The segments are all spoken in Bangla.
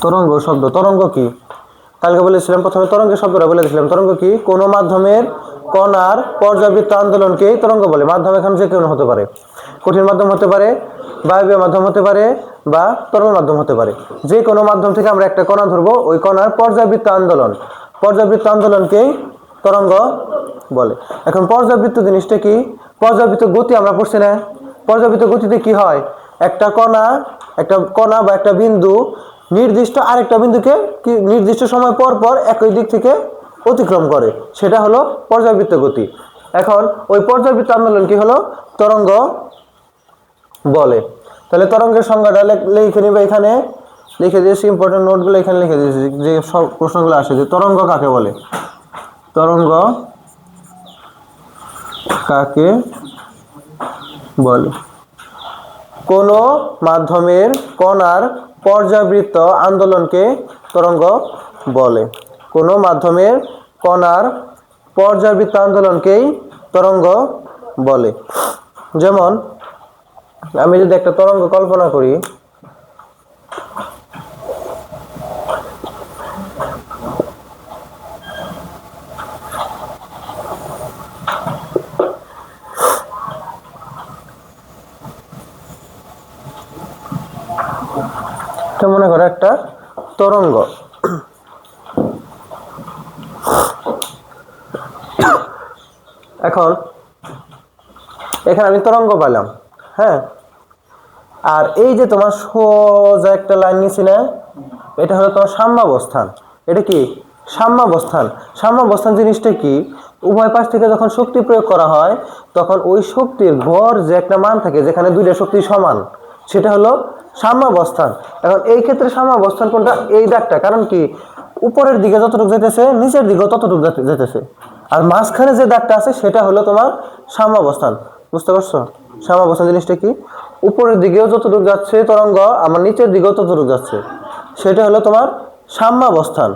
তরঙ্গ শব্দ, তরঙ্গ কি কালকে বলেছিলাম, প্রথমে তরঙ্গের শব্দটা বলে দিয়েছিলাম। তরঙ্গ কি? কোনো মাধ্যমের কণার পর্যাবৃত্ত আন্দোলনকেই তরঙ্গ বলে। মাধ্যম এখানে যে কোনো হতে পারে, কঠিন মাধ্যম হতে পারে, বায়বীয় মাধ্যম হতে পারে, বা তরল মাধ্যম হতে পারে। যে কোনো মাধ্যম থেকে আমরা একটা কণা ধরবো, ওই কণার পর্যাবৃত্ত আন্দোলনকেই তরঙ্গ বলে। এখন পর্যাবৃত্ত জিনিসটা কি? পর্যাবৃত্ত গতি আমরা পড়ছি না? পর্যাবৃত্ত গতিতে কি হয়? একটা কণা বা একটা বিন্দু নির্দিষ্ট আরেকটা বিন্দুকে কি নির্দিষ্ট সময় পর পর একই দিক থেকে অতিক্রম করে, সেটা হলো পর্যাবৃত্ত গতি। এখন ওই পর্যাবৃত্ত আন্দোলন কি হলো? তরঙ্গ বলে। তাহলে তরঙ্গের সংজ্ঞাটা লিখে নিবে, এখানে লিখে দিয়েছি, ইম্পর্টেন্ট নোটগুলো এখানে লিখে দিয়েছি, যে সব প্রশ্নগুলো আসে যে তরঙ্গ কাকে বলে। তরঙ্গ কাকে বলে? কোনো মাধ্যমের কণার পর্যাবৃত্ত আন্দোলনকে তরঙ্গ বলে। কোনো মাধ্যমের কণার পর্যাবৃত্ত আন্দোলনকেই তরঙ্গ বলে। যেমন আমি যদি একটা তরঙ্গ কল্পনা করি, মনে করো একটা তরঙ্গ, এখন এখানে আমি তরঙ্গ পেলাম, হ্যাঁ, আর এই যে তোমার সোজা একটা লাইন নিছি না, এটা হলো তোমার সাম্যাবস্থান। এটা কি? সাম্যাবস্থান। সাম্যাবস্থান জিনিসটা কি? উভয় পাশ থেকে যখন শক্তি প্রয়োগ করা হয়, তখন ওই শক্তির গড় যে একটা মান থাকে, যেখানে দুইটা শক্তি সমান, সেটা হলো সাম্যাবস্থান। এখন এই ক্ষেত্রে সাম্যাবস্থান কোনটা? এই দাগটা। কারণ কি? উপরের দিকে যতটুকু যেতেছে, নিচের দিকেও ততটুকু যেতেছে, আর মাঝখানে যে দাগটা আছে সেটা হলো তোমার সাম্যাবস্থান। বুঝতে পারছো? সাম্যাবস্থান জিনিসটা কি? উপরের দিকেও যতটুকু যাচ্ছে তরঙ্গ, আমার নিচের দিকেও ততটুকু যাচ্ছে, সেটা হলো তোমার সাম্যাবস্থান।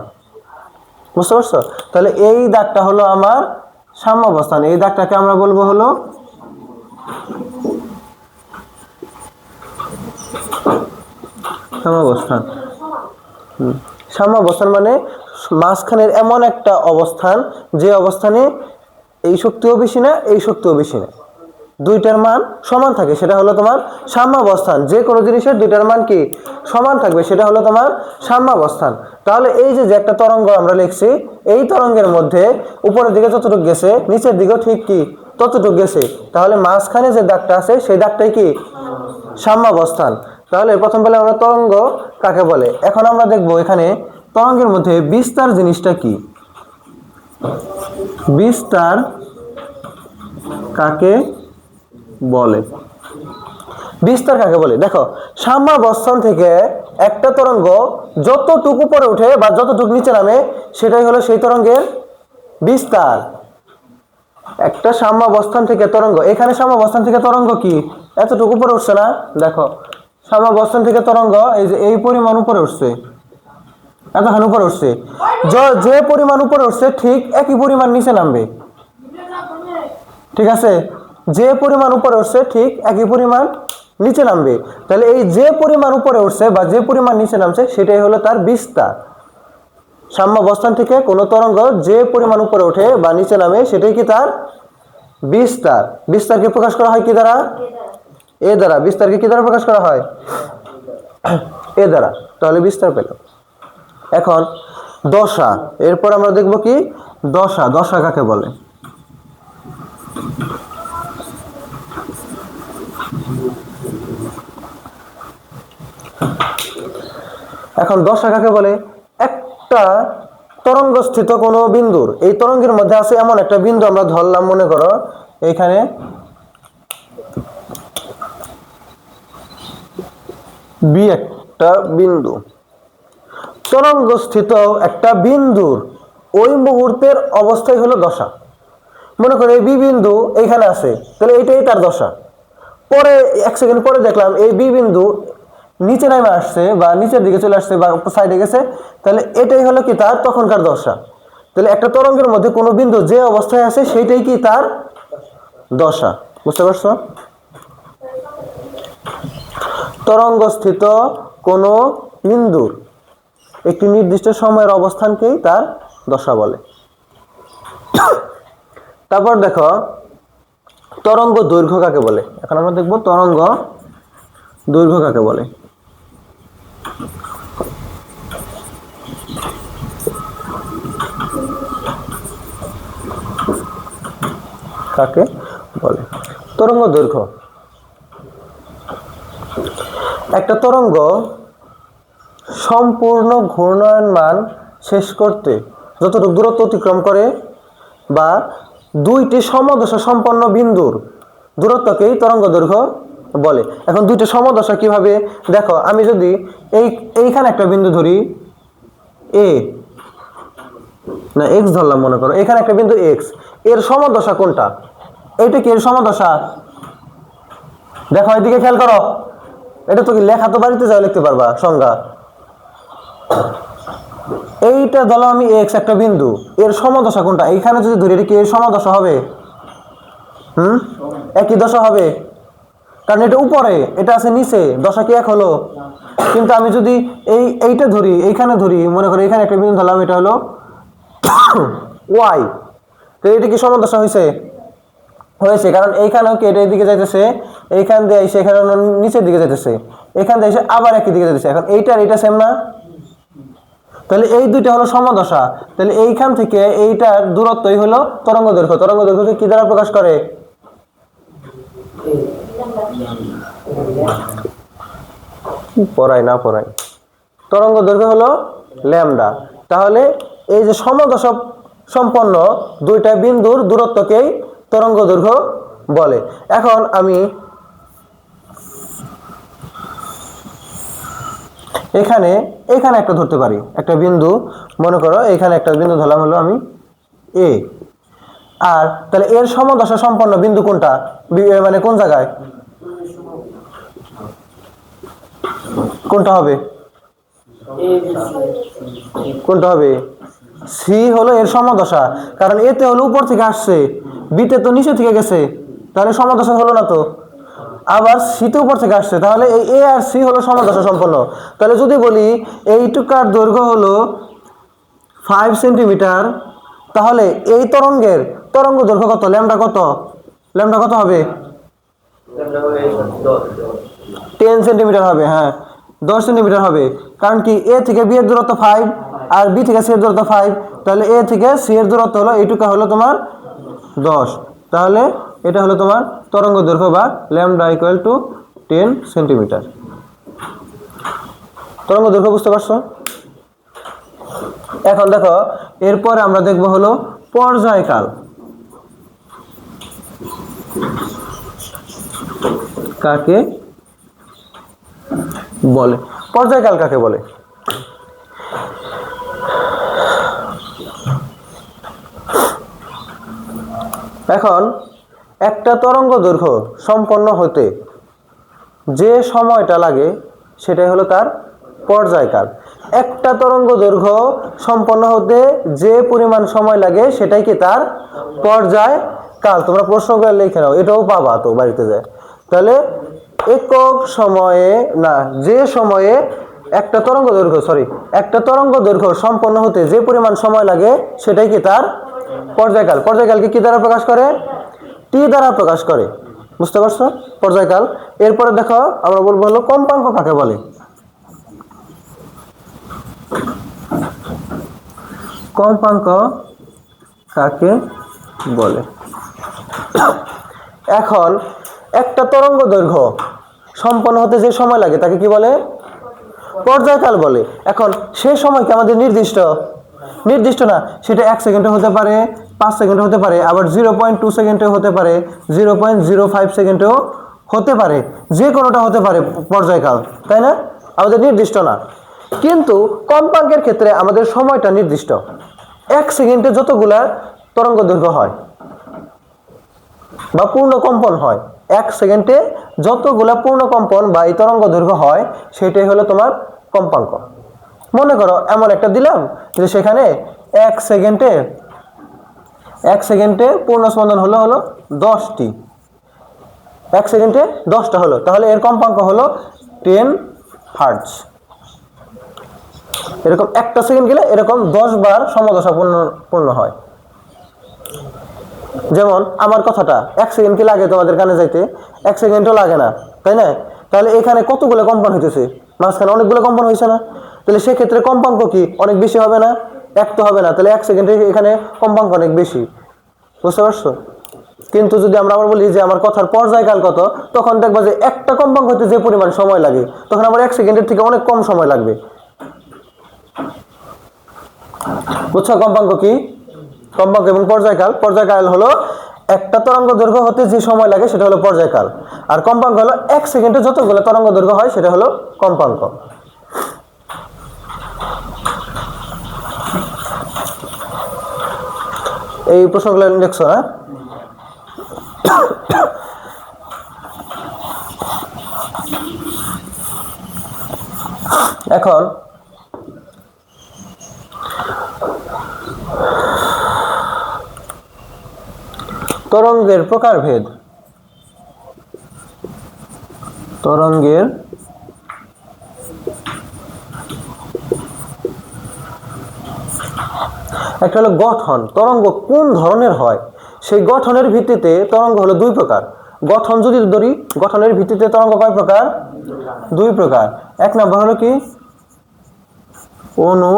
বুঝতে পারছো? তাহলে এই দাগটা হলো আমার সাম্যাবস্থান। এই দাগটাকে আমরা বলবো হলো সাম্যাবস্থান। সাম্যাবস্থান মানে মাঝখানের এমন একটা অবস্থান, যে অবস্থানে এই শক্তিও বেশি না, এই শক্তিও বেশি না, দুইটার মান সমান থাকে, সেটা হলো তোমার সাম্যাবস্থান। যে কোনো জিনিসের দুইটার মান কি? সমান থাকবে, সেটা হলো তোমার সাম্যাবস্থান। তাহলে এই যে একটা তরঙ্গ আমরা লিখছি, এই তরঙ্গের মধ্যে উপরের দিকে যতটুকু গেছে, নিচের দিকেও ঠিক কি ততটুকু গেছে, তাহলে মাঝখানে যে দাগটা আছে সেই দাগটাই কি? সাম্যাবস্থান। তাহলে প্রথম বলে আমরা তরঙ্গ কাকে বলে। এখন আমরা দেখব এখানে তরঙ্গের মধ্যে বিস্তার জিনিসটা কি। বিস্তার কাকে বলে? বিস্তার কাকে বলে? দেখো, সাম্যাবস্থান থেকে একটা তরঙ্গ যতটুকু উপরে উঠে বা যতটুকু নিচে নামে, সেটাই হলো সেই তরঙ্গের বিস্তার। একটা সাম্যাবস্থান থেকে তরঙ্গ, এখানে সাম্যাবস্থান থেকে তরঙ্গ কি এতটুকু উপরে উঠছে না? দেখো, সাম্যাবস্থান থেকে তরঙ্গ এই যে এই পরিমাণ উপরে উঠছে, এতখানি উপরে উঠছে। যে পরিমাণ উপরে উঠছে ঠিক একই পরিমাণ নিচে নামবে। ঠিক আছে? যে পরিমাণ উপরে উঠছে ঠিক একই পরিমাণ নিচে নামবে। তাহলে এই যে পরিমাণ উপরে উঠছে বা যে পরিমাণ নিচে নামছে, সেটাই হলো তার বিস্তার। সাম্যাবস্থান থেকে কোনো তরঙ্গ যে পরিমাণ উপরে ওঠে বা নিচে নামে, সেটাই কি তার বিস্তার। বিস্তারকে প্রকাশ করা হয় কি দ্বারা? এ দ্বারা। বিস্তারকে কি দ্বারা প্রকাশ করা হয়? এ দ্বারা। তাহলে বিস্তার পেল। এখন দশা, এরপর আমরা দেখব কি দশা। দশা কাকে বলে? এখন দশা কাকে বলে? একটা তরঙ্গস্থিত কোনো বিন্দুর, এই তরঙ্গের মধ্যে আছে এমন একটা বিন্দু আমরা ধরলাম, মনে করো এখানে বি একটা বিন্দু, তরঙ্গস্থিত একটা বিন্দুর ওই মুহূর্তের অবস্থাই হলো দশা। মনে করো এই বি বিন্দু এইখানে আছে, তাহলে এইটাই তার দশা। পরে এক সেকেন্ড পরে দেখলাম এই বি বিন্দু নিচে নামে আসছে বা নিচের দিকে চলে আসছে বা সাইডে গেছে, তাহলে এটাই হলো কি তার তখনকার দশা। তাহলে একটা তরঙ্গের মধ্যে কোনো বিন্দু যে অবস্থায় আছে সেইটাই কি তার দশা। বুঝতে পারছো? তরঙ্গস্থিত কোনো বিন্দুর একটি নির্দিষ্ট সময়ের অবস্থানকেই তার দশা বলে। তারপর দেখো তরঙ্গ দৈর্ঘ্য কাকে বলে। এখন আমরা দেখব তরঙ্গ দৈর্ঘ্য কাকে বলে। কাকে বলে তরঙ্গ দৈর্ঘ্য। একটা তরঙ্গ সম্পূর্ণ ঘূর্ণায়মান মান শেষ করতে যতটুকু দূরত্ব অতিক্রম করে বা দুইটি সমদশা সম্পন্ন বিন্দুর দূরত্বকেই তরঙ্গ দৈর্ঘ্য বলে। এখন দুইটি সমদশা কিভাবে দেখো, আমি যদি এইখানে একটা বিন্দু ধরি এ না এক্স ধরলাম, মনে করো এখানে একটা বিন্দু এক্স, এর সমদশা কোনটা? এইটা কি এর সমদশা? দেখো এদিকে খেয়াল করো, এটা তো কি লেখা তো বাড়িতে যাও লিখতে পারবা সংজ্ঞা। এইটা ধরো আমি এক্স একটা বিন্দু, এর সমদশা কোনটা? এইখানে যদি ধরি এটা কি এর সমদশা হবে? একই দশা হবে, কারণ এটা উপরে এটা আছে নিচে, দশা কি এক হলো? কিন্তু আমি যদি এইটা ধরি, এইখানে ধরি, মনে করি এখানে একটা বিন্দু ধরলাম, এটা হলো ওয়াই, তো এটা কি সমদশা হয়েছে? হয়েছে, কারণ এইখানেও কি এটা এদিকে যাইতেছে, এইখান দিয়ে এসে এখানে নিচের দিকে যাইতেছে, এখান দিয়ে এসে আবার একই দিকে যাইতেছে। এখন এইটার এটা সেম না? তাহলে এই দুইটা হলো সমদশা, তাহলে এইখান থেকে এইটার দূরত্বই হলো তরঙ্গ দৈর্ঘ্য। তরঙ্গ দৈর্ঘ্যকে কি দ্বারা প্রকাশ করে? পড়াই না পড়াই, তরঙ্গ দৈর্ঘ্য হলো ল্যামডা। তাহলে এই যে সমদশা সম্পন্ন দুইটা বিন্দুর দূরত্বকেই তরঙ্গ দৈর্ঘ্য বলে। এখন আমি এখানে একটা ধরতে পারি, একটা বিন্দু, মনে করো এখানে একটা বিন্দু ধরলাম হলো আমি এ, আর তাহলে এর সমদশা সম্পন্ন বিন্দু কোনটা, মানে কোন জায়গায়, কোনটা হবে? কোনটা হবে? সি হলো এর সমদশা, কারণ এতে হলো উপর থেকে আসছে, বিতে তো নিচে থেকে গেছে, তাহলে সমদশা হলো না তো। আবার সিতে উপর থেকে আসছে, তাহলে এই এ আর সি হলো সমদশা সম্পন্ন। তাহলে যদি বলি এইটুকার দৈর্ঘ্য হলো 5 সেন্টিমিটার, তাহলে এই তরঙ্গের তরঙ্গ দৈর্ঘ্য কত? ল্যামডা কত? ল্যামডা কত হবে? 10 সেন্টিমিটার হবে। হ্যাঁ 10 সেন্টিমিটার হবে, কারণ কি এ থেকে বি এর দূরত্ব 5 আর বি থেকে সি এর দূরত্ব 5, তাহলে এ থেকে সি এর দূরত্ব হলো এইটুকা হলো তোমার 10, তাহলে এটা হলো তোমার তরঙ্গ দৈর্ঘ্য বা ল্যামডা ইকুয়াল টু 10 সেন্টিমিটার। তরঙ্গ দৈর্ঘ্য বুঝতে পারছো? এখন দেখো এরপর আমরা দেখব হলো পর্যায়কাল কাকে বলে। পর্যায়কাল কাকে বলে? এখন একটা তরঙ্গ দৈর্ঘ্য সম্পন্ন হতে যে সময়টা লাগে সেটাই হলো তার পর্যায়কাল। একটা তরঙ্গ দৈর্ঘ্য সম্পন্ন হতে যে পরিমাণ সময় লাগে সেটাই কি তার পর্যায়কাল। তোমরা প্রশ্ন করে লিখে নাও, এটাও পাবা তো বাড়িতে যায়। তাহলে একক সময়ে না, যে সময়ে একটা তরঙ্গ দৈর্ঘ্য সম্পন্ন হতে যে পরিমাণ সময় লাগে সেটাই কি তার পর্যায়কাল। পর্যায়কালকে কি দ্বারা প্রকাশ করে? টি দ্বারা প্রকাশ করে। বুঝতে পারছো পর্যায়কাল? এরপরে দেখো আমরা বলবো হলো কম্পাঙ্ক কাকে বলে। কম্পাঙ্ক কাকে বলে? এখন একটা তরঙ্গ দৈর্ঘ্য সম্পন্ন হতে যে সময় লাগে তাকে কি বলে? পর্যায়কাল বলে। এখন সেই সময় কি আমাদের নির্দিষ্ট না, সেটা 1 সেকেন্ডে হতে পারে, 5 সেকেন্ডে হতে পারে, আবার 0.2 সেকেন্ডে হতে পারে, 0.05 সেকেন্ডেও হতে পারে, যে কোনোটা হতে পারে পর্যায়কাল, তাই না? আমাদের নির্দিষ্ট না। কিন্তু কম্পাঙ্কের ক্ষেত্রে আমাদের সময়টা নির্দিষ্ট। 1 সেকেন্ডে যতগুলা তরঙ্গ দৈর্ঘ্য হয় বা পূর্ণ কম্পন হয়, 1 সেকেন্ডে যতগুলা পূর্ণ কম্পন বা এই তরঙ্গ দৈর্ঘ্য হয় সেটাই হলো তোমার কম্পাঙ্ক। মনে করো এমন একটা দিলাম যে সেখানে 1 সেকেন্ডে পূর্ণ স্পন্দন হলো 10টি, 1 সেকেন্ডে 10টা হলো, তাহলে এর কম্পাঙ্ক হলো 10 হার্টজ। এরকম একটা সেকেন্ড গেলে এরকম 10 বার সমদশা পূর্ণ হয়। যেমন আমার কথাটা 1 সেকেন্ড কি লাগে তোমাদের কানে যাইতে? 1 সেকেন্ডও লাগে না, তাই না? তাহলে এখানে কতগুলো কম্পন হইতেছে, মাঝখানে অনেকগুলো কম্পন হয়েছে না? তাহলে সেক্ষেত্রে কম্পাঙ্ক কি অনেক বেশি হবে না? এক তো হবে না, তাহলে 1 সেকেন্ডে এখানে কম্পাঙ্ক অনেক বেশি। বুঝতে পারছো? কিন্তু যদি আমরা আবার বলি যে আমার কথার পর্যায়কাল কত, তখন দেখবা যে একটা কম্পাঙ্ক হইতে যে পরিমাণ সময় লাগে, তখন আমার 1 সেকেন্ডের থেকে অনেক কম সময় লাগবে। বুঝছো কম্পাঙ্ক কি? কম্পাঙ্ক এবং পর্যায়কাল। পর্যায়কাল হলো একটা তরঙ্গ দৈর্ঘ্য হতে যে সময় লাগে সেটা হলো পর্যায়কাল, আর কম্পাঙ্ক হলো 1 সেকেন্ডে যতগুলো তরঙ্গ দৈর্ঘ্য হয় সেটা হলো কম্পাঙ্ক। এই প্রশ্নগুলো দেখছো না? এখন তরঙ্গের প্রকারভেদ। তরঙ্গের একটা হলো গঠন, তরঙ্গ কোন ধরনের হয় সেই গঠনের ভিত্তিতে তরঙ্গ হলো 2 প্রকার। গঠন যদি ধরি, গঠনের ভিত্তিতে তরঙ্গ কয় প্রকার? 2 প্রকার। এক নম্বর হলো কি অনু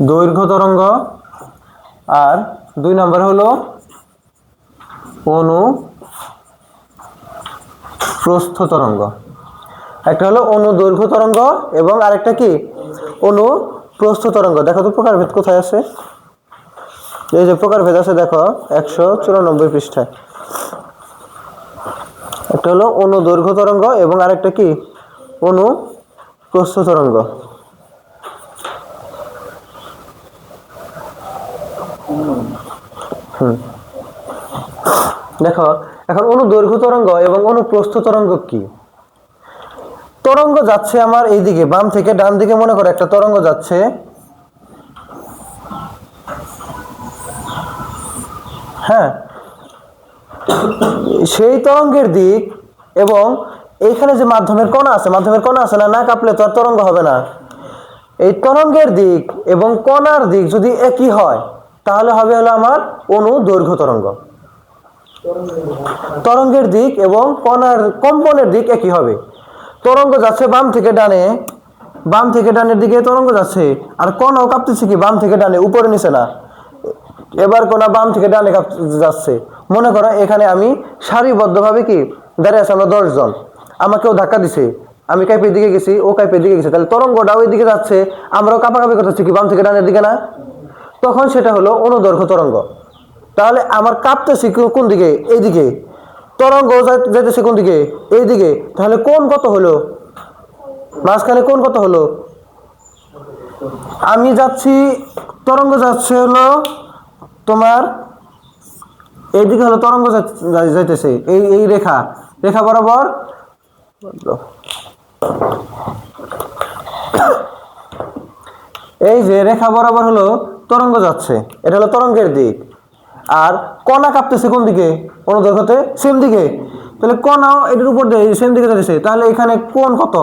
দৈর্ঘ্য তরঙ্গ, আর 2 নম্বর হলো অনু প্রস্থ তরঙ্গ। একটা হলো অনু দৈর্ঘ্য তরঙ্গ এবং আরেকটা কি অনু প্রস্থ তরঙ্গ। দেখো তো প্রকারভেদ কোথায় আছে? এই যে প্রকারভেদ আছে দেখো 194 পৃষ্ঠায়। একটা হলো অনু দৈর্ঘ্য তরঙ্গ এবং আরেকটা কি অনু প্রস্থ তরঙ্গ। দেখো এখন অনু দৈর্ঘ্য তরঙ্গ এবং অনু প্রস্থ তরঙ্গ কি? তরঙ্গ যাচ্ছে আমার এইদিকে বাম থেকে ডান দিকে, মনে করো একটা তরঙ্গ যাচ্ছে, হ্যাঁ, সেই তরঙ্গের দিক এবং এইখানে যে মাধ্যমের কণা আছে, মাধ্যমের কণা আছে না, না কাঁপলে তো আর তরঙ্গ হবে না। এই তরঙ্গের দিক এবং কণার দিক যদি একই হয় তাহলে হবে হলো আমার অনু দৈর্ঘ্য তরঙ্গ। তরঙ্গের দিক এবং কণার কম্পনের দিক একই হবে। তরঙ্গ যাচ্ছে বাম থেকে ডানে, বাম থেকে ডানের দিকে তরঙ্গ যাচ্ছে, আর কণাও কাঁপতেছে কি বাম থেকে ডানে, উপরে নিচে না। এবার কণা বাম থেকে ডানে যাচ্ছে, মনে করো এখানে আমি সারিবদ্ধভাবে কি দাঁড়িয়ে আছে, আমরা 10 জন, আমাকেও ধাক্কা দিছে, আমি কাইপের দিকে গেছি, ও কাইপের দিকে গেছে, তাহলে তরঙ্গটা ওই দিকে যাচ্ছে, আমরাও কাঁপাকাঁপি করতেছি কি বাম থেকে ডানের দিকে না, তখন সেটা হলো অনুদৈর্ঘ্য তরঙ্গ। তাহলে আমার কাঁপতেছি কোন দিকে? এইদিকে। তরঙ্গ যাইতেছে কোন দিকে? এইদিকে। তাহলে কোণ কত হলো? মাঝখানে কোণ কত হলো? আমি যাচ্ছি, তরঙ্গ যাচ্ছে হলো তোমার এইদিকে, হলো তরঙ্গ যাইতেছে এই এই রেখা, রেখা বরাবর এই যে রেখা বরাবর হলো তরঙ্গ যাচ্ছে, এটা হলো তরঙ্গের দিক। আর কণা কাঁপতেছে কোন দিকে? অনুদৈর্ঘ্যতে সেম দিকে, তাহলে কণাও এটার উপর দিয়ে সেম দিকে যাচ্ছে, তাহলে এখানে কোণ কত?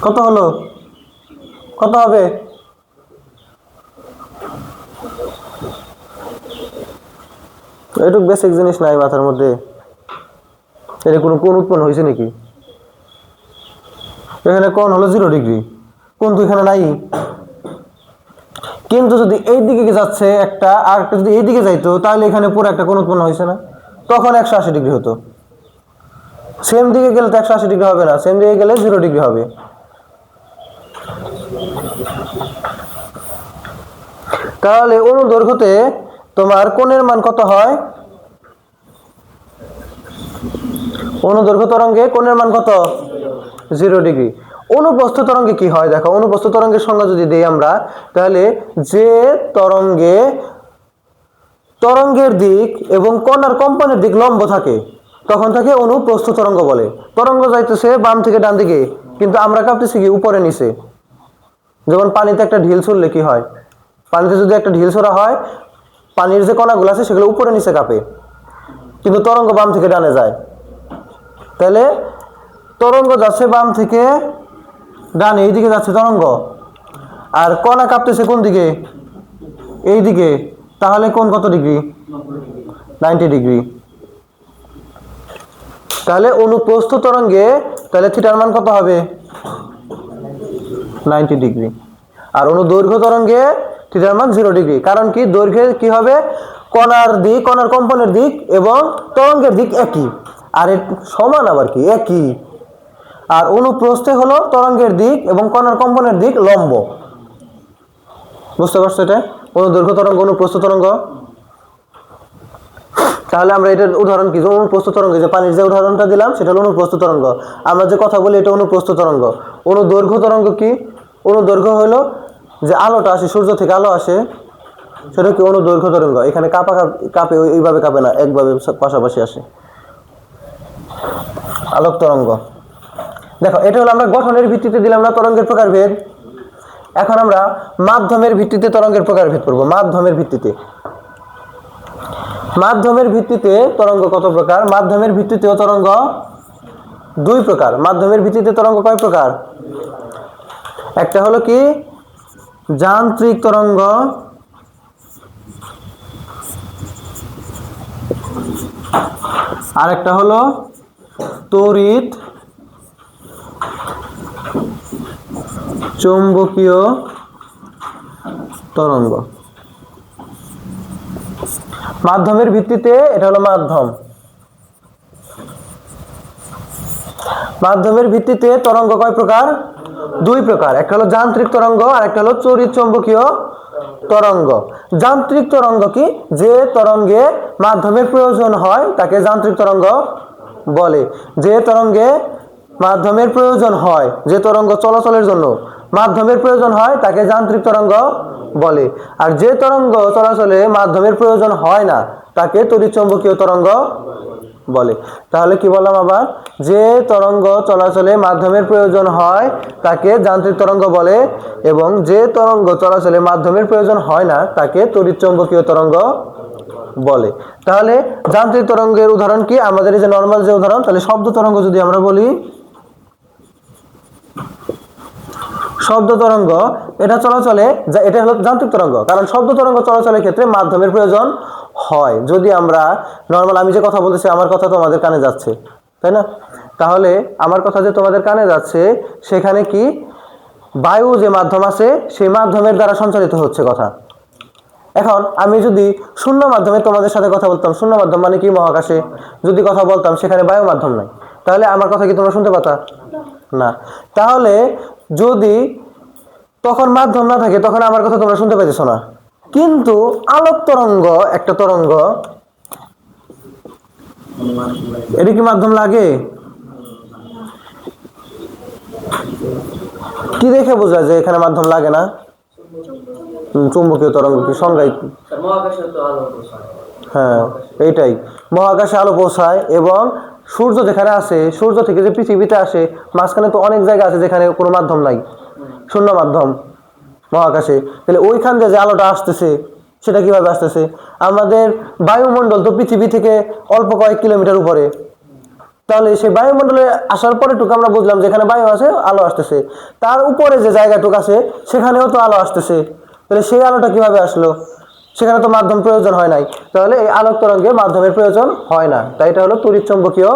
কত হলো? কত হবে? এটুক বেসিক জিনিস নাই মাথার মধ্যে, এটা কোনো কোণ উৎপন্ন হয়েছে নাকি? এখানে কোণ হলো 0 ডিগ্রি, কোণ তো এখানে নাই। কিন্তু যদি এই দিকে যাচ্ছে একটা, আর একটা যদি এই দিকে যাইতো তাহলে এখানে পুরো একটা কোণ উৎপন্ন হয়েছে না, তখন 180 ডিগ্রি হতো। সেম দিকে গেলে তো 180 ডিগ্রি হবে না, সেম দিকে গেলে 0 ডিগ্রি হবে। তাহলে অনুদৈর্ঘ্যতে তোমার কোণের মান কত হয়? অনুদৈর্ঘ্য তরঙ্গে কোণের মান কত? 0 ডিগ্রি। অনুপ্রস্থ তরঙ্গে কি হয় দেখো, অনুপ্রস্থ তরঙ্গের সংজ্ঞা যদি দেই আমরা, তাহলে যে তরঙ্গে তরঙ্গের দিক এবং কণার কম্পনের দিক লম্ব থাকে তখন থাকে অনুপ্রস্থ তরঙ্গ বলে। তরঙ্গ যাইতেছে বাম থেকে ডান দিকে, কিন্তু আমরা কাঁপতেছি কি উপরে নিচে। যেমন পানিতে একটা ঢিল ছুড়লে কি হয়, পানিতে যদি একটা ঢিল ছোড়া হয়, পানির যে কণাগুলো আছে সেগুলো উপরে নিচে কাঁপে, কিন্তু তরঙ্গ বাম থেকে ডানে যায়। তাহলে তরঙ্গ যাচ্ছে বাম থেকে ডানে, এই দিকে যাচ্ছে তরঙ্গ, আর কণা কাঁপতেছে কোন দিকে, এই দিকে। তাহলে কোণ কত ডিগ্রি? 90 ডিগ্রি। তাহলে অনুপ্রস্থ তরঙ্গে তাহলে থিটার মান কত হবে? 90 ডিগ্রি। আর অনুদৈর্ঘ্য তরঙ্গে থিটার মান 0 ডিগ্রি। কারণ কি? দৈর্ঘ্যে কি হবে? কণার দিক, কণার কম্পনের দিক এবং তরঙ্গের দিক একই, আর সমান আবার কি একই। আর অনুপ্রস্থে হলো তরঙ্গের দিক এবং কণার কম্পনের দিক লম্ব। বুঝতে পারছো এটা? অনুদৈর্ঘ্য তরঙ্গ, অনুপ্রস্থ তরঙ্গ। তাহলে আমরা এটার উদাহরণ কি? অনুপ্রস্থ তরঙ্গ, যে পানির যে উদাহরণটা দিলাম সেটা হলো অনুপ্রস্থ তরঙ্গ। আমরা যে কথা বলি এটা অনুপ্রস্থ তরঙ্গ। অনুদৈর্ঘ্য তরঙ্গ কি? অনুদৈর্ঘ্য হলো যে আলোটা আসে, সূর্য থেকে আলো আসে, সেটা কি? অনুদৈর্ঘ্য তরঙ্গ। এখানে কাঁপে এইভাবে কাঁপে না, একভাবে পাশাপাশি আসে, আলোক তরঙ্গ। দেখো, এটা হলো আমরা গঠনের ভিত্তিতে দিলাম না তরঙ্গের প্রকারভেদ। এখন আমরা মাধ্যমের ভিত্তিতে তরঙ্গের প্রকারভেদ করব। মাধ্যমের ভিত্তিতে তরঙ্গ কত প্রকার? মাধ্যমের ভিত্তিতেও তরঙ্গ 2 প্রকার। মাধ্যমের ভিত্তিতে তরঙ্গ কয় প্রকার? একটা হলো কি যান্ত্রিক তরঙ্গ, আর একটা হলো তড়িৎ চৌম্বকীয় তরঙ্গ। মাধ্যমের ভিত্তিতে এটা হলো মাধ্যম। মাধ্যমের ভিত্তিতে তরঙ্গ কয় প্রকার? 2 প্রকার। একটা হলো যান্ত্রিক তরঙ্গ আর একটা হলো তড়িৎ চৌম্বকীয় তরঙ্গ। যান্ত্রিক তরঙ্গ কি? যে তরঙ্গে মাধ্যমের প্রয়োজন হয় তাকে যান্ত্রিক তরঙ্গ বলে। যে তরঙ্গে মাধ্যমের প্রয়োজন হয়, যে তরঙ্গ চলাচলের জন্য মাধ্যমের প্রয়োজন হয় তাকে যান্ত্রিক তরঙ্গ বলে। আর যে তরঙ্গ চলাচলে মাধ্যমের প্রয়োজন হয় না তাকে তড়িৎ চৌম্বকীয় তরঙ্গ বলে। তাহলে কি বললাম আবার? যে তরঙ্গ চলাচলে মাধ্যমের প্রয়োজন হয় তাকে যান্ত্রিক তরঙ্গ বলে, এবং যে তরঙ্গ চলাচলে মাধ্যমের প্রয়োজন হয় না তাকে তড়িৎ চৌম্বকীয় তরঙ্গ বলে। তাহলে যান্ত্রিক তরঙ্গের উদাহরণ কি? আমাদের এই যে নর্মাল যে উদাহরণ, তাহলে শব্দ তরঙ্গ যদি আমরা বলি, শব্দ তরঙ্গ এটা চলাচলে, এটা হলো যান্ত্রিক তরঙ্গ। কারণ শব্দ তরঙ্গ চলাচলের ক্ষেত্রে মাধ্যমের প্রয়োজন হয়। যদি আমরা নর্মাল, আমি যে কথা বলতেছি আমার কথা তোমাদের কানে যাচ্ছে, তাই না? তাহলে আমার কথা যে তোমাদের কানে যাচ্ছে, সেখানে কি বায়ু যে মাধ্যম আছে সেই মাধ্যমের দ্বারা সঞ্চালিত হচ্ছে কথা। এখন আমি যদি শূন্য মাধ্যমে তোমাদের সাথে কথা বলতাম, শূন্য মাধ্যম মানে কি? মহাকাশে যদি কথা বলতাম, সেখানে বায়ু মাধ্যম নাই, তাহলে আমার কথা কি তোমরা শুনতে পাতা? না। তাহলে যদি তখন মাধ্যম না থাকে, তখন আমার কথা তোমরা শুনতে পাইতেছো না। কিন্তু আলোক তরঙ্গ একটা তরঙ্গ, এটা কি মাধ্যম লাগে? কি দেখে বোঝা যায় এখানে মাধ্যম লাগে না? চুম্বকীয় তরঙ্গ কি সংজ্ঞায়? হ্যাঁ, এইটাই। মহাকাশে আলো পৌঁছায়, এবং সূর্য যেখানে আছে, সূর্য থেকে যে পৃথিবীতে আসে, মাঝখানে তো অনেক জায়গা আছে যেখানে কোনো মাধ্যম নাই, শূন্য মাধ্যম মহাকাশে। তাহলে ওইখান দিয়ে যে আলোটা আসতেছে সেটা কিভাবে আসতেছে? আমাদের বায়ুমণ্ডল তো পৃথিবী থেকে অল্প কয়েক কিলোমিটার উপরে। তাহলে সেই বায়ুমণ্ডলে আসার পরেটুকু আমরা বুঝলাম যেখানে বায়ু আছে আলো আসতেছে, তার উপরে যে জায়গাটুকু আছে সেখানেও তো আলো আসতেছে। তাহলে সেই আলোটা কিভাবে আসলো? সেখানে তো মাধ্যম প্রয়োজন হয় নাই। তাহলে এই আলোক তরঙ্গে মাধ্যমের প্রয়োজন হয় না, তাই এটা হলো তড়িৎ চৌম্বকীয়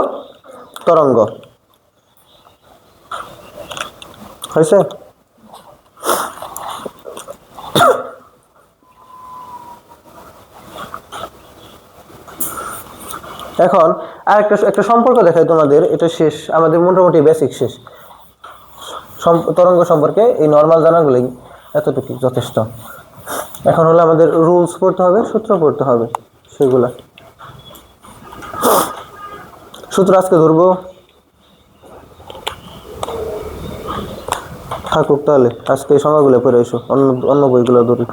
তরঙ্গ। হয়েছে? এখন আর একটা সম্পর্ক দেখাই তোমাদের, এটা শেষ, আমাদের মোটামুটি বেসিক শেষ তরঙ্গ সম্পর্কে। এই নর্মাল জানাগুলোই এতটুকু যথেষ্ট। এখন হলো আমাদের রুলস পড়তে হবে, সূত্র পড়তে হবে। সেগুলা সূত্র আজকে ধরবো, থাকুক তাহলে আজকে এই সংজ্ঞাগুলো পড়ে এসো, অন্য বইগুলো ধরি।